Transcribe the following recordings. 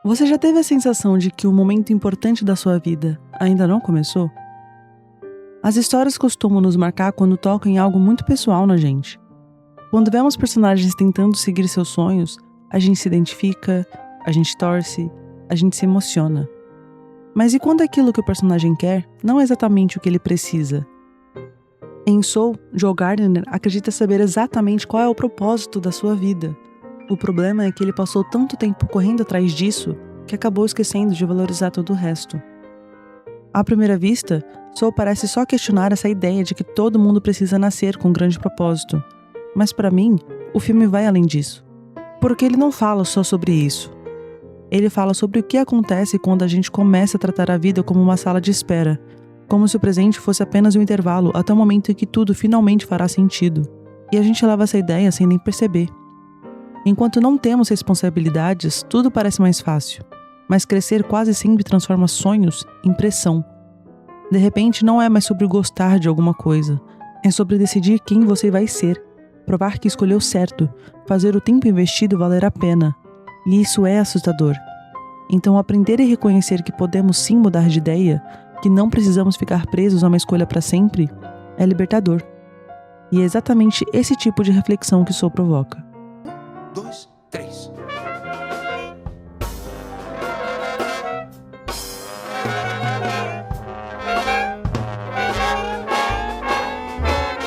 Você já teve a sensação de que o momento importante da sua vida ainda não começou? As histórias costumam nos marcar quando tocam em algo muito pessoal na gente. Quando vemos personagens tentando seguir seus sonhos, a gente se identifica, a gente torce, a gente se emociona. Mas e quando aquilo que o personagem quer não é exatamente o que ele precisa? Em Soul, Joe Gardner acredita saber exatamente qual é o propósito da sua vida. O problema é que ele passou tanto tempo correndo atrás disso que acabou esquecendo de valorizar todo o resto. À primeira vista, Soul parece só questionar essa ideia de que todo mundo precisa nascer com um grande propósito. Mas para mim, o filme vai além disso. Porque ele não fala só sobre isso. Ele fala sobre o que acontece quando a gente começa a tratar a vida como uma sala de espera, como se o presente fosse apenas um intervalo até o momento em que tudo finalmente fará sentido. E a gente leva essa ideia sem nem perceber. Enquanto não temos responsabilidades, tudo parece mais fácil. Mas crescer quase sempre transforma sonhos em pressão. De repente, não é mais sobre gostar de alguma coisa. É sobre decidir quem você vai ser. Provar que escolheu certo. Fazer o tempo investido valer a pena. E isso é assustador. Então, aprender e reconhecer que podemos sim mudar de ideia, que não precisamos ficar presos a uma escolha para sempre, é libertador. E é exatamente esse tipo de reflexão que Soul provoca. 2, 3.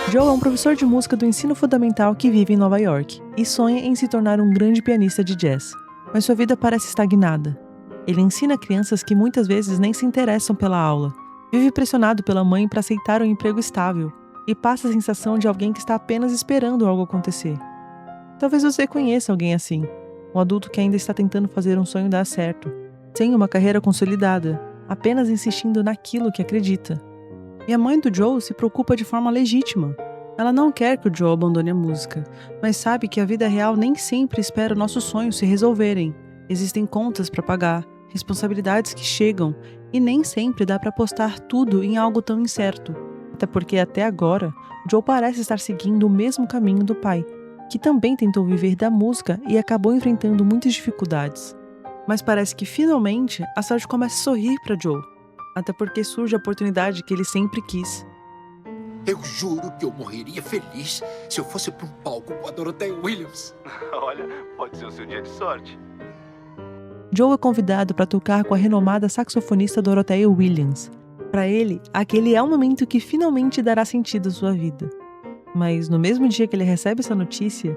Joe é um professor de música do ensino fundamental que vive em Nova York e sonha em se tornar um grande pianista de jazz. Mas sua vida parece estagnada. Ele ensina crianças que muitas vezes nem se interessam pela aula. Vive pressionado pela mãe para aceitar um emprego estável e passa a sensação de alguém que está apenas esperando algo acontecer. Talvez você conheça alguém assim, um adulto que ainda está tentando fazer um sonho dar certo, sem uma carreira consolidada, apenas insistindo naquilo que acredita. E a mãe do Joe se preocupa de forma legítima. Ela não quer que o Joe abandone a música, mas sabe que a vida real nem sempre espera nossos sonhos se resolverem. Existem contas para pagar, responsabilidades que chegam, e nem sempre dá para apostar tudo em algo tão incerto. Até porque até agora, Joe parece estar seguindo o mesmo caminho do pai, que também tentou viver da música e acabou enfrentando muitas dificuldades. Mas parece que finalmente a sorte começa a sorrir para Joe, até porque surge a oportunidade que ele sempre quis. Eu juro que eu morreria feliz se eu fosse para um palco com a Dorothea Williams. Olha, pode ser o seu dia de sorte. Joe é convidado para tocar com a renomada saxofonista Dorothea Williams. Para ele, aquele é o momento que finalmente dará sentido à sua vida. Mas no mesmo dia que ele recebe essa notícia,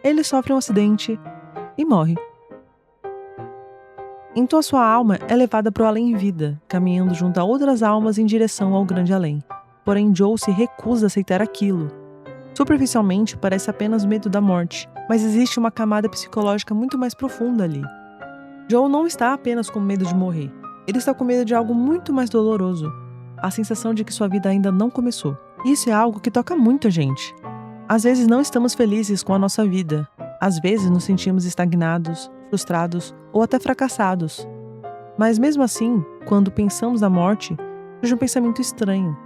ele sofre um acidente e morre. Então a sua alma é levada para o além-vida, caminhando junto a outras almas em direção ao grande além. Porém, Joe se recusa a aceitar aquilo. Superficialmente, parece apenas medo da morte, mas existe uma camada psicológica muito mais profunda ali. Joe não está apenas com medo de morrer. Ele está com medo de algo muito mais doloroso. A sensação de que sua vida ainda não começou. Isso é algo que toca muito a gente. Às vezes não estamos felizes com a nossa vida. Às vezes nos sentimos estagnados, frustrados ou até fracassados. Mas mesmo assim, quando pensamos na morte, surge um pensamento estranho.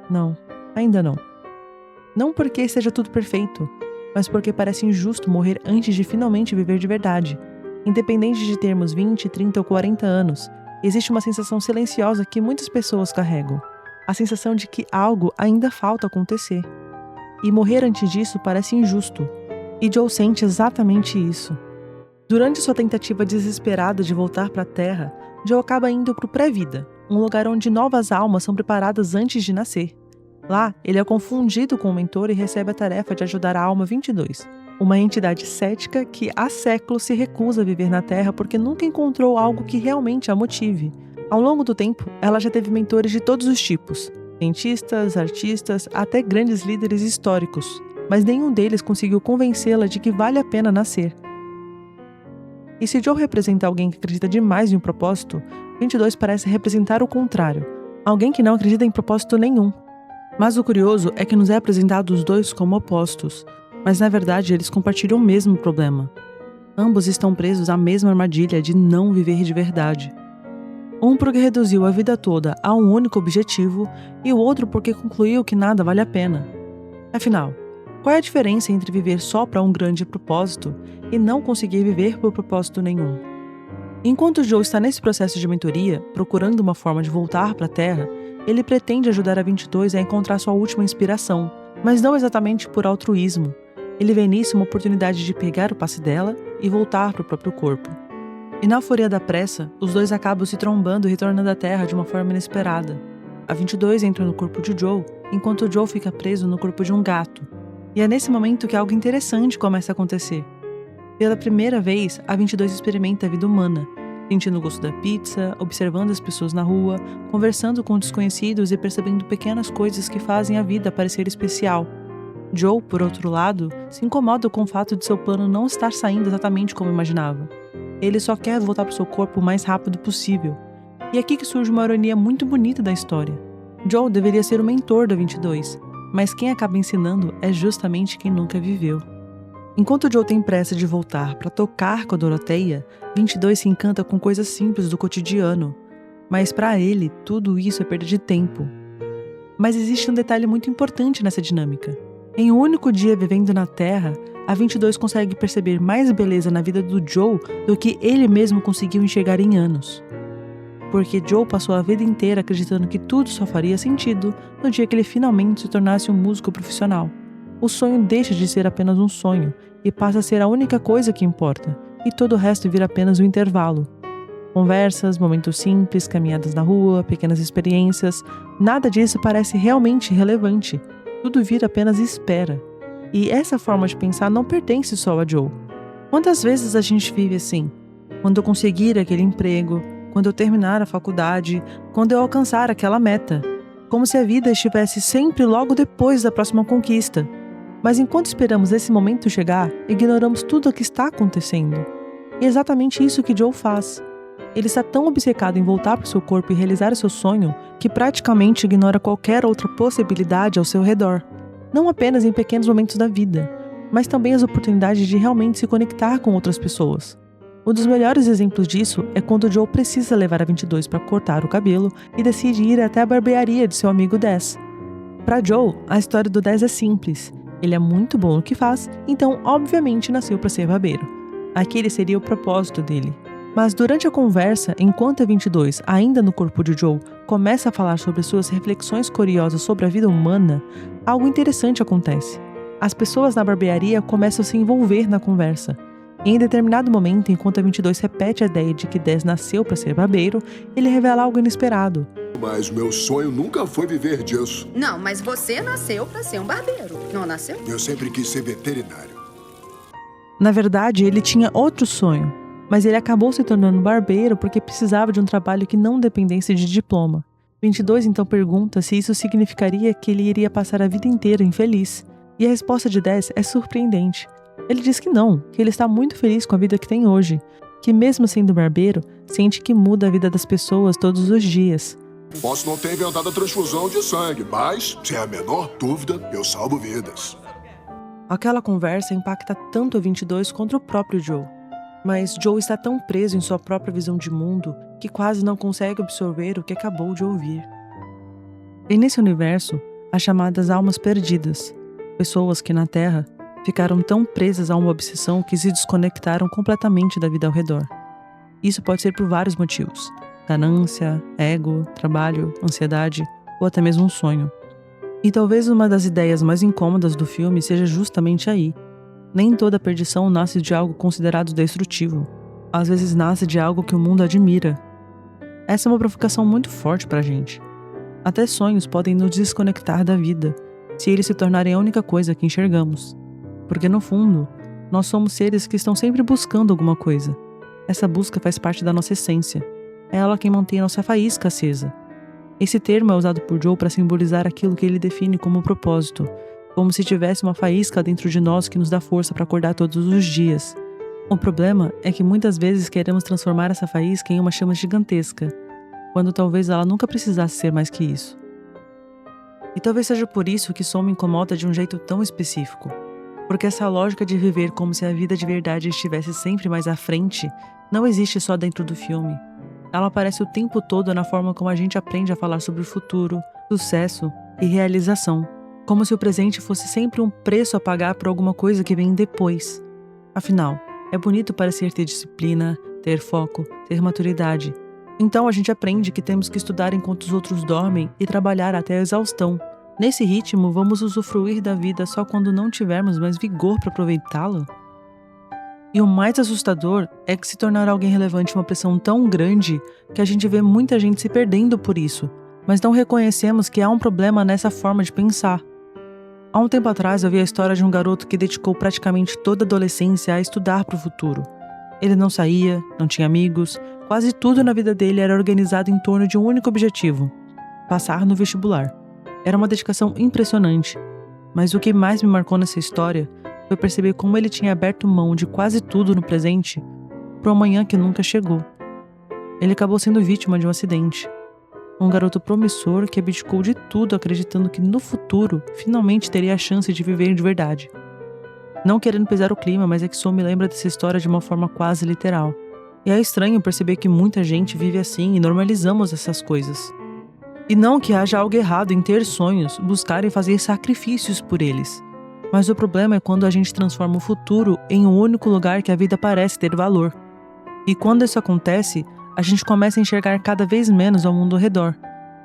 Não, ainda não. Não porque esteja tudo perfeito, mas porque parece injusto morrer antes de finalmente viver de verdade. Independente de termos 20, 30 ou 40 anos, existe uma sensação silenciosa que muitas pessoas carregam. A sensação de que algo ainda falta acontecer. E morrer antes disso parece injusto. E Joe sente exatamente isso. Durante sua tentativa desesperada de voltar para a Terra, Joe acaba indo para o pré-vida, um lugar onde novas almas são preparadas antes de nascer. Lá, ele é confundido com o mentor e recebe a tarefa de ajudar a Alma 22, uma entidade cética que há séculos se recusa a viver na Terra porque nunca encontrou algo que realmente a motive. Ao longo do tempo, ela já teve mentores de todos os tipos, cientistas, artistas, até grandes líderes históricos, mas nenhum deles conseguiu convencê-la de que vale a pena nascer. E se Joe representa alguém que acredita demais em um propósito, 22 parece representar o contrário, alguém que não acredita em propósito nenhum. Mas o curioso é que nos é apresentado os dois como opostos, mas na verdade eles compartilham o mesmo problema. Ambos estão presos à mesma armadilha de não viver de verdade. Um porque reduziu a vida toda a um único objetivo e o outro porque concluiu que nada vale a pena. Afinal, qual é a diferença entre viver só para um grande propósito e não conseguir viver por propósito nenhum? Enquanto Joe está nesse processo de mentoria, procurando uma forma de voltar para a Terra, ele pretende ajudar a 22 a encontrar sua última inspiração, mas não exatamente por altruísmo. Ele vê nisso uma oportunidade de pegar o passe dela e voltar para o próprio corpo. E na euforia da pressa, os dois acabam se trombando e retornando à Terra de uma forma inesperada. A 22 entra no corpo de Joe, enquanto Joe fica preso no corpo de um gato. E é nesse momento que algo interessante começa a acontecer. Pela primeira vez, a 22 experimenta a vida humana, sentindo o gosto da pizza, observando as pessoas na rua, conversando com desconhecidos e percebendo pequenas coisas que fazem a vida parecer especial. Joe, por outro lado, se incomoda com o fato de seu plano não estar saindo exatamente como imaginava. Ele só quer voltar para o seu corpo o mais rápido possível. E é aqui que surge uma ironia muito bonita da história. Joe deveria ser o mentor da 22, mas quem acaba ensinando é justamente quem nunca viveu. Enquanto Joe tem pressa de voltar para tocar com a Doroteia, 22 se encanta com coisas simples do cotidiano. Mas para ele, tudo isso é perda de tempo. Mas existe um detalhe muito importante nessa dinâmica. Em um único dia vivendo na Terra, a 22 consegue perceber mais beleza na vida do Joe do que ele mesmo conseguiu enxergar em anos. Porque Joe passou a vida inteira acreditando que tudo só faria sentido no dia que ele finalmente se tornasse um músico profissional. O sonho deixa de ser apenas um sonho e passa a ser a única coisa que importa, e todo o resto vira apenas um intervalo. Conversas, momentos simples, caminhadas na rua, pequenas experiências, nada disso parece realmente relevante. Tudo vira apenas espera. E essa forma de pensar não pertence só a Joe. Quantas vezes a gente vive assim? Quando eu conseguir aquele emprego, quando eu terminar a faculdade, quando eu alcançar aquela meta. Como se a vida estivesse sempre logo depois da próxima conquista. Mas enquanto esperamos esse momento chegar, ignoramos tudo o que está acontecendo. E é exatamente isso que Joe faz. Ele está tão obcecado em voltar para o seu corpo e realizar o seu sonho, que praticamente ignora qualquer outra possibilidade ao seu redor. Não apenas em pequenos momentos da vida, mas também as oportunidades de realmente se conectar com outras pessoas. Um dos melhores exemplos disso é quando Joe precisa levar a 22 para cortar o cabelo e decide ir até a barbearia de seu amigo Dez. Para Joe, a história do Dez é simples. Ele é muito bom no que faz, então obviamente nasceu para ser barbeiro. Aquele seria o propósito dele. Mas durante a conversa, enquanto a 22, ainda no corpo de Joe, começa a falar sobre suas reflexões curiosas sobre a vida humana, algo interessante acontece. As pessoas na barbearia começam a se envolver na conversa. E em determinado momento, enquanto a 22 repete a ideia de que Dez nasceu para ser barbeiro, ele revela algo inesperado. Mas meu sonho nunca foi viver disso. Não, mas você nasceu para ser um barbeiro, não nasceu? Eu sempre quis ser veterinário. Na verdade, ele tinha outro sonho, mas ele acabou se tornando barbeiro porque precisava de um trabalho que não dependesse de diploma. 22 então pergunta se isso significaria que ele iria passar a vida inteira infeliz. E a resposta de 10 é surpreendente. Ele diz que não, que ele está muito feliz com a vida que tem hoje, que mesmo sendo barbeiro, sente que muda a vida das pessoas todos os dias. Posso não ter inventado a transfusão de sangue, mas, sem a menor dúvida, eu salvo vidas. Aquela conversa impacta tanto a 22 quanto o próprio Joe. Mas Joe está tão preso em sua própria visão de mundo que quase não consegue absorver o que acabou de ouvir. E nesse universo, há chamadas almas perdidas, pessoas que na Terra ficaram tão presas a uma obsessão que se desconectaram completamente da vida ao redor. Isso pode ser por vários motivos: ganância, ego, trabalho, ansiedade ou até mesmo um sonho. E talvez uma das ideias mais incômodas do filme seja justamente aí. Nem toda perdição nasce de algo considerado destrutivo. Às vezes nasce de algo que o mundo admira. Essa é uma provocação muito forte pra gente. Até sonhos podem nos desconectar da vida, se eles se tornarem a única coisa que enxergamos. Porque no fundo, nós somos seres que estão sempre buscando alguma coisa. Essa busca faz parte da nossa essência. É ela quem mantém a nossa faísca acesa. Esse termo é usado por Joe para simbolizar aquilo que ele define como propósito, como se tivesse uma faísca dentro de nós que nos dá força para acordar todos os dias. O problema é que muitas vezes queremos transformar essa faísca em uma chama gigantesca, quando talvez ela nunca precisasse ser mais que isso. E talvez seja por isso que som me incomoda de um jeito tão específico. Porque essa lógica de viver como se a vida de verdade estivesse sempre mais à frente não existe só dentro do filme. Ela aparece o tempo todo na forma como a gente aprende a falar sobre o futuro, sucesso e realização. Como se o presente fosse sempre um preço a pagar por alguma coisa que vem depois. Afinal, é bonito parecer ter disciplina, ter foco, ter maturidade. Então a gente aprende que temos que estudar enquanto os outros dormem e trabalhar até a exaustão. Nesse ritmo, vamos usufruir da vida só quando não tivermos mais vigor para aproveitá-la? E o mais assustador é que se tornar alguém relevante é uma pressão tão grande que a gente vê muita gente se perdendo por isso, mas não reconhecemos que há um problema nessa forma de pensar. Há um tempo atrás eu vi a história de um garoto que dedicou praticamente toda a adolescência a estudar para o futuro. Ele não saía, não tinha amigos, quase tudo na vida dele era organizado em torno de um único objetivo: passar no vestibular. Era uma dedicação impressionante, mas o que mais me marcou nessa história foi perceber como ele tinha aberto mão de quase tudo no presente para um amanhã que nunca chegou. Ele acabou sendo vítima de um acidente. Um garoto promissor que abdicou de tudo acreditando que no futuro finalmente teria a chance de viver de verdade. Não querendo pesar o clima, mas é que só me lembra dessa história de uma forma quase literal. E é estranho perceber que muita gente vive assim e normalizamos essas coisas. E não que haja algo errado em ter sonhos, buscar e fazer sacrifícios por eles. Mas o problema é quando a gente transforma o futuro em um único lugar que a vida parece ter valor. E quando isso acontece, a gente começa a enxergar cada vez menos ao mundo ao redor.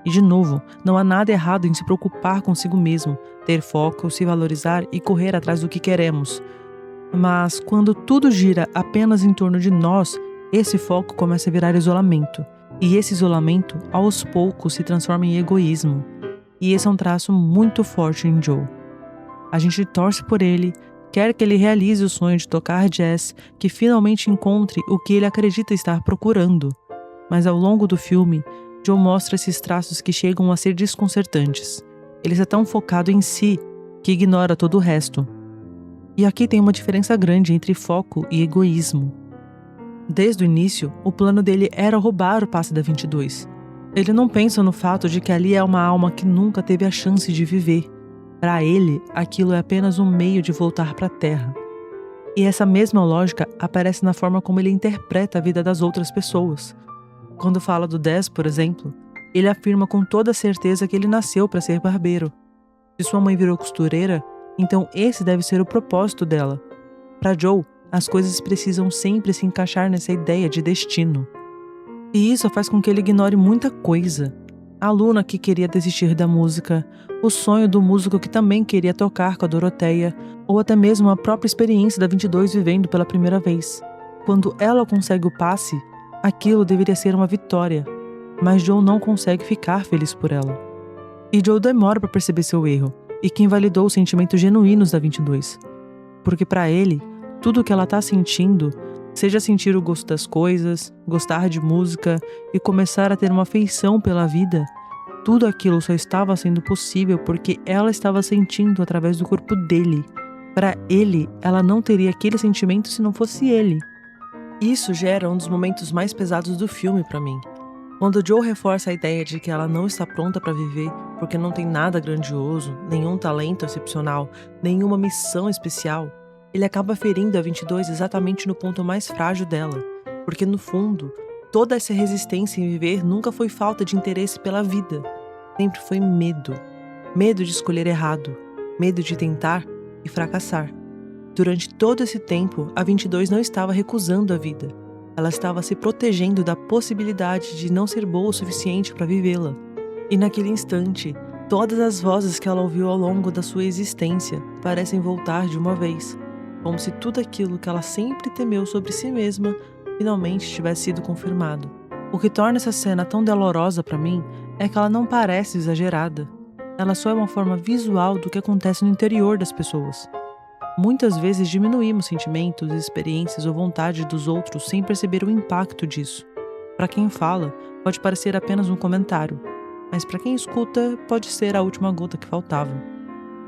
E de novo, não há nada errado em se preocupar consigo mesmo, ter foco, se valorizar e correr atrás do que queremos. Mas quando tudo gira apenas em torno de nós, esse foco começa a virar isolamento. E esse isolamento, aos poucos, se transforma em egoísmo. E esse é um traço muito forte em Joe. A gente torce por ele, quer que ele realize o sonho de tocar jazz, que finalmente encontre o que ele acredita estar procurando. Mas ao longo do filme, Joe mostra esses traços que chegam a ser desconcertantes. Ele está tão focado em si que ignora todo o resto. E aqui tem uma diferença grande entre foco e egoísmo. Desde o início, o plano dele era roubar o passe da 22. Ele não pensa no fato de que ali é uma alma que nunca teve a chance de viver. Para ele, aquilo é apenas um meio de voltar para a Terra. E essa mesma lógica aparece na forma como ele interpreta a vida das outras pessoas. Quando fala do Des, por exemplo, ele afirma com toda certeza que ele nasceu para ser barbeiro. Se sua mãe virou costureira, então esse deve ser o propósito dela. Para Joe, as coisas precisam sempre se encaixar nessa ideia de destino. E isso faz com que ele ignore muita coisa. A aluna que queria desistir da música, o sonho do músico que também queria tocar com a Doroteia, ou até mesmo a própria experiência da 22 vivendo pela primeira vez. Quando ela consegue o passe, aquilo deveria ser uma vitória, mas Joe não consegue ficar feliz por ela. E Joe demora para perceber seu erro, e que invalidou os sentimentos genuínos da 22. Porque para ele, tudo o que ela está sentindo, seja sentir o gosto das coisas, gostar de música e começar a ter uma afeição pela vida, tudo aquilo só estava sendo possível porque ela estava sentindo através do corpo dele. Para ele, ela não teria aquele sentimento se não fosse ele. Isso gera um dos momentos mais pesados do filme para mim. Quando Joe reforça a ideia de que ela não está pronta para viver porque não tem nada grandioso, nenhum talento excepcional, nenhuma missão especial, ele acaba ferindo a 22 exatamente no ponto mais frágil dela, porque no fundo, toda essa resistência em viver nunca foi falta de interesse pela vida, sempre foi medo. Medo de escolher errado, medo de tentar e fracassar. Durante todo esse tempo, a 22 não estava recusando a vida, ela estava se protegendo da possibilidade de não ser boa o suficiente para vivê-la. E naquele instante, todas as vozes que ela ouviu ao longo da sua existência parecem voltar de uma vez. Como se tudo aquilo que ela sempre temeu sobre si mesma finalmente tivesse sido confirmado. O que torna essa cena tão dolorosa para mim é que ela não parece exagerada. Ela só é uma forma visual do que acontece no interior das pessoas. Muitas vezes diminuímos sentimentos, experiências ou vontade dos outros sem perceber o impacto disso. Para quem fala, pode parecer apenas um comentário, mas para quem escuta, pode ser a última gota que faltava.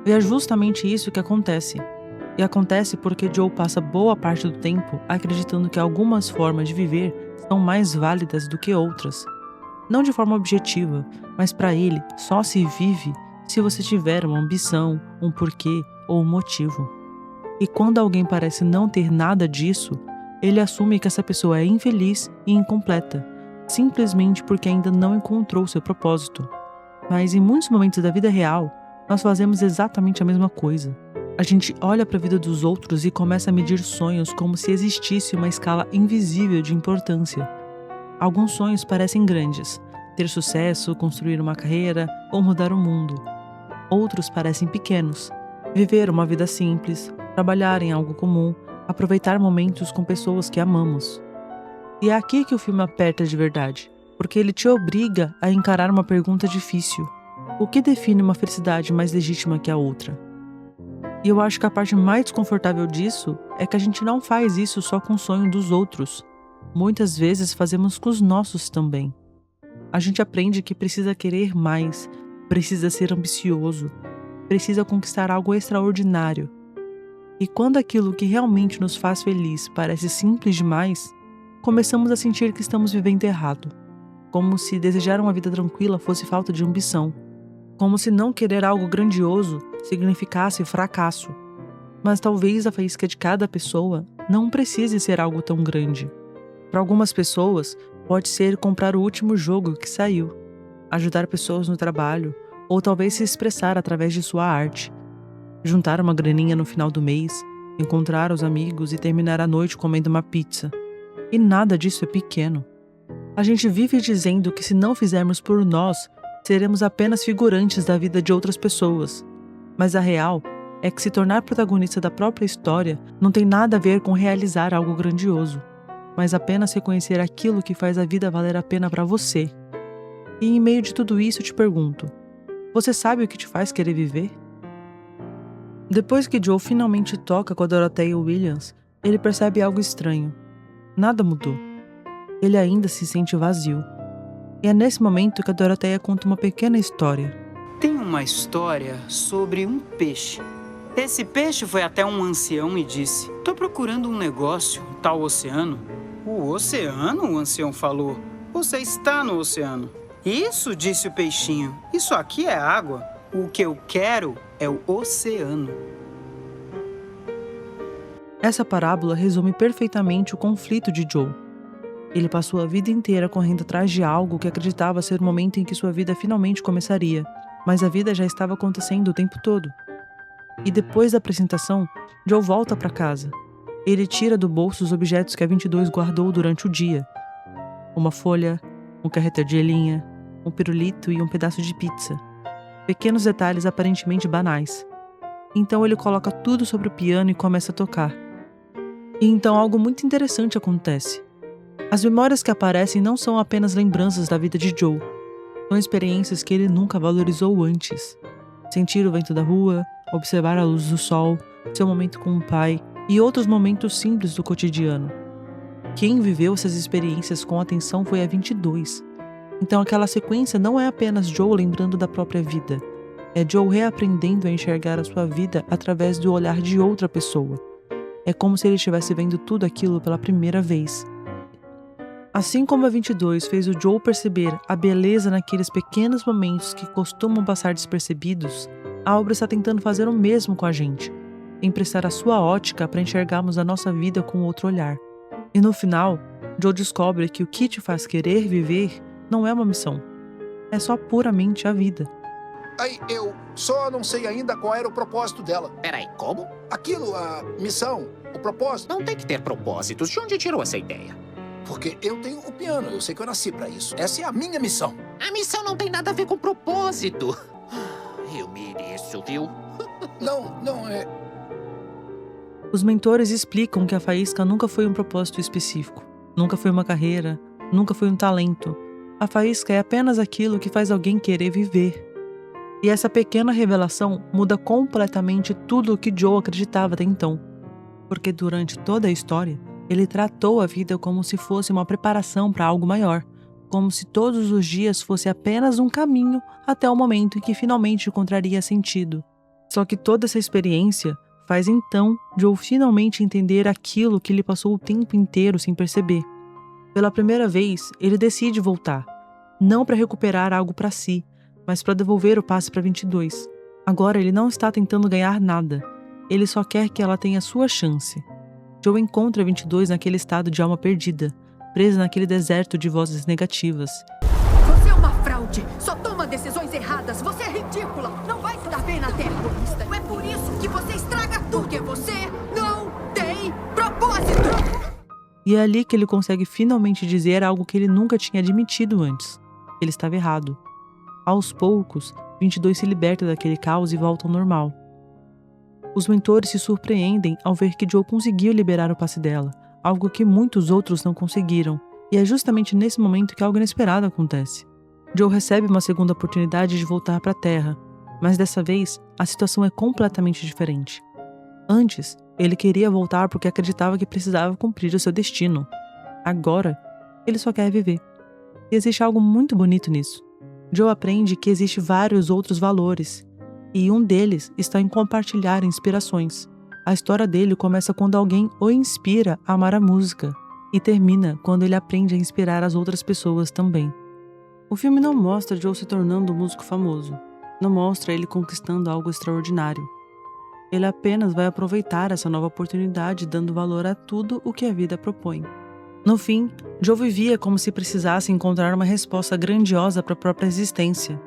E é justamente isso que acontece. E acontece porque Joe passa boa parte do tempo acreditando que algumas formas de viver são mais válidas do que outras. Não de forma objetiva, mas para ele só se vive se você tiver uma ambição, um porquê ou um motivo. E quando alguém parece não ter nada disso, ele assume que essa pessoa é infeliz e incompleta, simplesmente porque ainda não encontrou seu propósito. Mas em muitos momentos da vida real, nós fazemos exatamente a mesma coisa. A gente olha para a vida dos outros e começa a medir sonhos como se existisse uma escala invisível de importância. Alguns sonhos parecem grandes, ter sucesso, construir uma carreira ou mudar o mundo. Outros parecem pequenos, viver uma vida simples, trabalhar em algo comum, aproveitar momentos com pessoas que amamos. E é aqui que o filme aperta de verdade, porque ele te obriga a encarar uma pergunta difícil. O que define uma felicidade mais legítima que a outra? E eu acho que a parte mais desconfortável disso é que a gente não faz isso só com o sonho dos outros. Muitas vezes fazemos com os nossos também. A gente aprende que precisa querer mais, precisa ser ambicioso, precisa conquistar algo extraordinário. E quando aquilo que realmente nos faz feliz parece simples demais, começamos a sentir que estamos vivendo errado. Como se desejar uma vida tranquila fosse falta de ambição. Como se não querer algo grandioso significasse fracasso. Mas talvez a faísca de cada pessoa não precise ser algo tão grande. Para algumas pessoas, pode ser comprar o último jogo que saiu, ajudar pessoas no trabalho, ou talvez se expressar através de sua arte. Juntar uma graninha no final do mês, encontrar os amigos e terminar a noite comendo uma pizza. E nada disso é pequeno. A gente vive dizendo que se não fizermos por nós, seremos apenas figurantes da vida de outras pessoas. Mas a real é que se tornar protagonista da própria história não tem nada a ver com realizar algo grandioso, mas apenas reconhecer aquilo que faz a vida valer a pena para você. E em meio de tudo isso eu te pergunto, você sabe o que te faz querer viver? Depois que Joe finalmente toca com a Dorothea Williams, ele percebe algo estranho. Nada mudou. Ele ainda se sente vazio. E é nesse momento que a Dorothea conta uma pequena história. Tem uma história sobre um peixe. Esse peixe foi até um ancião e disse: "Tô procurando um negócio, um tal oceano." "O oceano?" o ancião falou. "Você está no oceano." "Isso", disse o peixinho. "Isso aqui é água. O que eu quero é o oceano." Essa parábola resume perfeitamente o conflito de Joe. Ele passou a vida inteira correndo atrás de algo que acreditava ser o momento em que sua vida finalmente começaria, mas a vida já estava acontecendo o tempo todo. E depois da apresentação, Joe volta para casa. Ele tira do bolso os objetos que a 22 guardou durante o dia. Uma folha, um carretel de linha, um pirulito e um pedaço de pizza. Pequenos detalhes aparentemente banais. Então ele coloca tudo sobre o piano e começa a tocar. E então algo muito interessante acontece. As memórias que aparecem não são apenas lembranças da vida de Joe. São experiências que ele nunca valorizou antes. Sentir o vento da rua, observar a luz do sol, seu momento com o pai e outros momentos simples do cotidiano. Quem viveu essas experiências com atenção foi a 22. Então aquela sequência não é apenas Joe lembrando da própria vida. É Joe reaprendendo a enxergar a sua vida através do olhar de outra pessoa. É como se ele estivesse vendo tudo aquilo pela primeira vez. Assim como a 22 fez o Joe perceber a beleza naqueles pequenos momentos que costumam passar despercebidos, a obra está tentando fazer o mesmo com a gente, emprestar a sua ótica para enxergarmos a nossa vida com outro olhar. E no final, Joe descobre que o que te faz querer viver não é uma missão, é só puramente a vida. Aí, eu só não sei ainda qual era o propósito dela. Peraí, como? Aquilo, a missão, o propósito. Não tem que ter propósitos. De onde tirou essa ideia? Porque eu tenho o piano, eu sei que eu nasci pra isso. Essa é a minha missão. A missão não tem nada a ver com propósito. Eu mereço, viu? Não é... Os mentores explicam que a faísca nunca foi um propósito específico, nunca foi uma carreira, nunca foi um talento. A faísca é apenas aquilo que faz alguém querer viver. E essa pequena revelação muda completamente tudo o que Joe acreditava até então. Porque durante toda a história, ele tratou a vida como se fosse uma preparação para algo maior, como se todos os dias fosse apenas um caminho até o momento em que finalmente encontraria sentido. Só que toda essa experiência faz então Joe finalmente entender aquilo que ele passou o tempo inteiro sem perceber. Pela primeira vez, ele decide voltar, não para recuperar algo para si, mas para devolver o passe para 22. Agora ele não está tentando ganhar nada, ele só quer que ela tenha sua chance. Joe encontra 22 naquele estado de alma perdida, presa naquele deserto de vozes negativas. Você é uma fraude, só toma decisões erradas, você é ridícula, não vai se dar bem na Terra. É por isso que você estraga E é ali que ele consegue finalmente dizer algo que ele nunca tinha admitido antes. Ele estava errado. Aos poucos, 22 se liberta daquele caos e volta ao normal. Os mentores se surpreendem ao ver que Joe conseguiu liberar o passe dela, algo que muitos outros não conseguiram, e é justamente nesse momento que algo inesperado acontece. Joe recebe uma segunda oportunidade de voltar para a Terra, mas dessa vez a situação é completamente diferente. Antes, ele queria voltar porque acreditava que precisava cumprir o seu destino. Agora, ele só quer viver. E existe algo muito bonito nisso. Joe aprende que existem vários outros valores, e um deles está em compartilhar inspirações. A história dele começa quando alguém o inspira a amar a música, e termina quando ele aprende a inspirar as outras pessoas também. O filme não mostra Joe se tornando um músico famoso, não mostra ele conquistando algo extraordinário. Ele apenas vai aproveitar essa nova oportunidade dando valor a tudo o que a vida propõe. No fim, Joe vivia como se precisasse encontrar uma resposta grandiosa para a própria existência.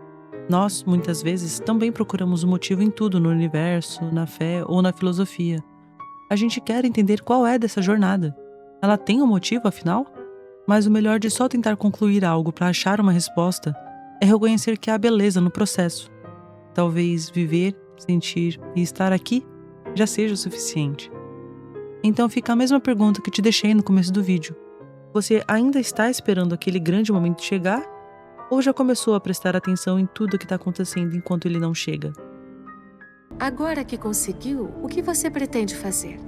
Nós, muitas vezes, também procuramos um motivo em tudo no universo, na fé ou na filosofia. A gente quer entender qual é dessa jornada. Ela tem um motivo, afinal? Mas o melhor de só tentar concluir algo para achar uma resposta é reconhecer que há beleza no processo. Talvez viver, sentir e estar aqui já seja o suficiente. Então fica a mesma pergunta que te deixei no começo do vídeo. Você ainda está esperando aquele grande momento chegar? Ou já começou a prestar atenção em tudo que está acontecendo enquanto ele não chega? Agora que conseguiu, o que você pretende fazer?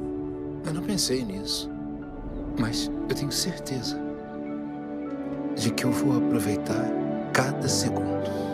Eu não pensei nisso. Mas eu tenho certeza de que eu vou aproveitar cada segundo.